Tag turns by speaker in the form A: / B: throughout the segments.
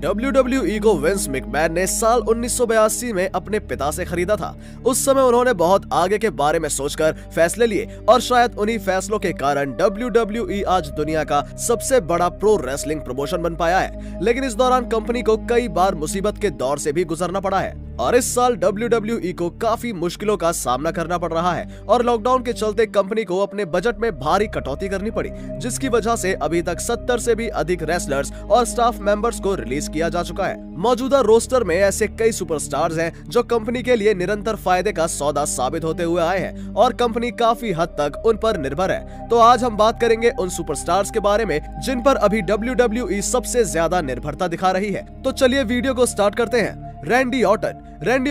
A: WWE को Vince McMahon ने साल 1982 में अपने पिता से खरीदा था। उस समय उन्होंने बहुत आगे के बारे में सोचकर फैसले लिए और शायद उन्हीं फैसलों के कारण WWE आज दुनिया का सबसे बड़ा प्रो रेसलिंग प्रमोशन बन पाया है। लेकिन इस दौरान कंपनी को कई बार मुसीबत के दौर से भी गुजरना पड़ा है और इस साल WWE को काफी मुश्किलों का सामना करना पड़ रहा है और लॉकडाउन के चलते कंपनी को अपने बजट में भारी कटौती करनी पड़ी, जिसकी वजह से अभी तक 70 से भी अधिक रेसलर्स और स्टाफ मेंबर्स को रिलीज किया जा चुका है। मौजूदा रोस्टर में ऐसे कई सुपरस्टार्स हैं जो कंपनी के लिए निरंतर फायदे का सौदा साबित होते हुए आए हैं और कंपनी काफी हद तक उन पर निर्भर है। तो आज हम बात करेंगे उन सुपरस्टार्स के बारे में जिन पर अभी WWE सबसे ज्यादा निर्भरता दिखा रही है। तो चलिए वीडियो को स्टार्ट करते हैं। रैंडी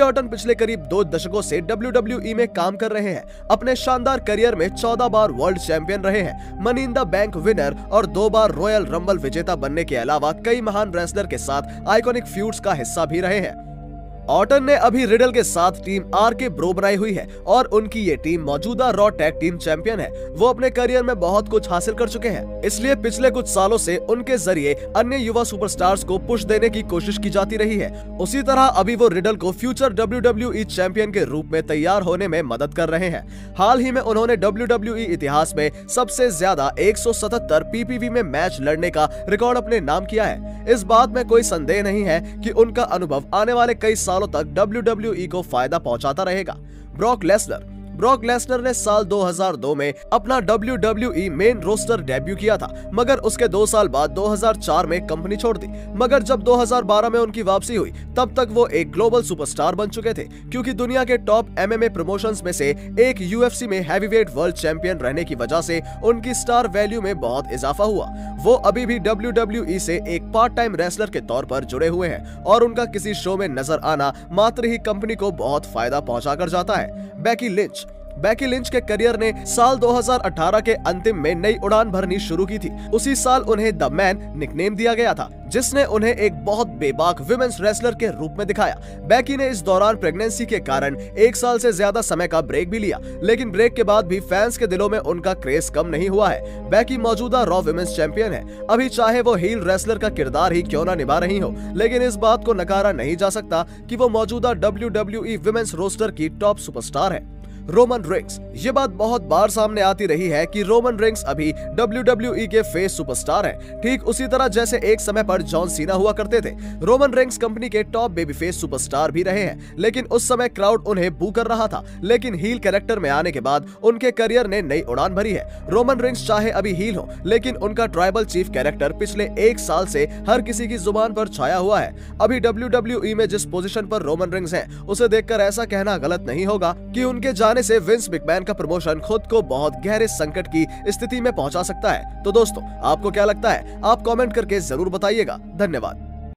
A: ऑर्टन पिछले करीब 2 दशकों से WWE में काम कर रहे हैं। अपने शानदार करियर में 14 बार वर्ल्ड चैंपियन रहे हैं, money in the bank winner और 2 बार रॉयल रंबल विजेता बनने के अलावा कई महान रेसलर के साथ आइकॉनिक फ्यूड्स का हिस्सा भी रहे हैं। ऑर्टन ने अभी रिडल के साथ टीम RK Bro बनाई हुई है और उनकी ये टीम मौजूदा रॉ टैग टीम चैंपियन है। वो अपने करियर में बहुत कुछ हासिल कर चुके हैं, इसलिए पिछले कुछ सालों से उनके जरिए अन्य युवा सुपरस्टार्स को पुश देने की कोशिश की जाती रही है। उसी तरह अभी वो रिडल को फ्यूचर WWE चैंपियन के रूप में तैयार होने में मदद कर रहे हैं। हाल ही में उन्होंने WWE इतिहास में सबसे ज्यादा 177 PPV में मैच लड़ने का रिकॉर्ड अपने नाम किया है। इस बात में कोई संदेह नहीं है कि उनका अनुभव आने वाले कई सालों तक WWE को फायदा पहुंचाता रहेगा। ब्रॉक लेसनर ने साल 2002 में अपना WWE मेन रोस्टर डेब्यू किया था, मगर उसके 2 साल बाद 2004 में कंपनी छोड़ दी। मगर जब 2012 में उनकी वापसी हुई तब तक वो एक ग्लोबल सुपरस्टार बन चुके थे, क्योंकि दुनिया के टॉप MMA प्रमोशंस में से एक UFC में हैवीवेट वर्ल्ड चैंपियन रहने की वजह से उनकी स्टार वैल्यू में बहुत इजाफा हुआ। वो अभी भी WWE से एक पार्ट टाइम रेसलर के तौर पर जुड़े हुए हैं और उनका किसी शो में नजर आना मात्र ही कंपनी को बहुत फायदा पहुंचा कर जाता है। बेकी लिंच के करियर ने साल 2018 के अंतिम में नई उड़ान भरनी शुरू की थी। उसी साल उन्हें द मैन निकनेम दिया गया था, जिसने उन्हें एक बहुत बेबाक विमेंस रेसलर के रूप में दिखाया। बेकी ने इस दौरान प्रेगनेंसी के कारण 1 साल से ज्यादा समय का ब्रेक भी लिया, लेकिन ब्रेक के बाद भी फैंस के दिलों में उनका क्रेज कम नहीं हुआ है। बेकी मौजूदा रॉ विमेंस चैंपियन है। अभी चाहे वो हील रेसलर का किरदार ही क्यों ना निभा रही हो, लेकिन इस बात को नकारा नहीं जा सकता कि वो मौजूदा WWE विमेंस रोस्टर की टॉप सुपरस्टार है। Roman Reigns. ये बात बहुत बार सामने आती रही है कि रोमन रेंस अभी WWE के फेस सुपरस्टार हैं, ठीक उसी तरह जैसे एक समय पर जॉन सीना हुआ करते थे। रोमन रेंस कंपनी के टॉप बेबी फेस सुपरस्टार भी रहे हैं, लेकिन उस समय क्राउड उन्हें बू कर रहा था। लेकिन हील कैरेक्टर में आने के बाद उनके करियर ने नई उड़ान भरी है। रोमन रेंस चाहे अभी हील हो, लेकिन उनका ट्राइबल चीफ कैरेक्टर पिछले 1 साल से हर किसी की जुबान पर छाया हुआ है। अभी WWE में जिस पोजीशन पर रोमन रेंस हैं, उसे देखकर ऐसा कहना गलत नहीं होगा कि उनके जाने से विंस मैकमैन का प्रमोशन खुद को बहुत गहरे संकट की स्थिति में पहुंचा सकता है। तो दोस्तों, आपको क्या लगता है? आप कमेंट करके जरूर बताइएगा। धन्यवाद।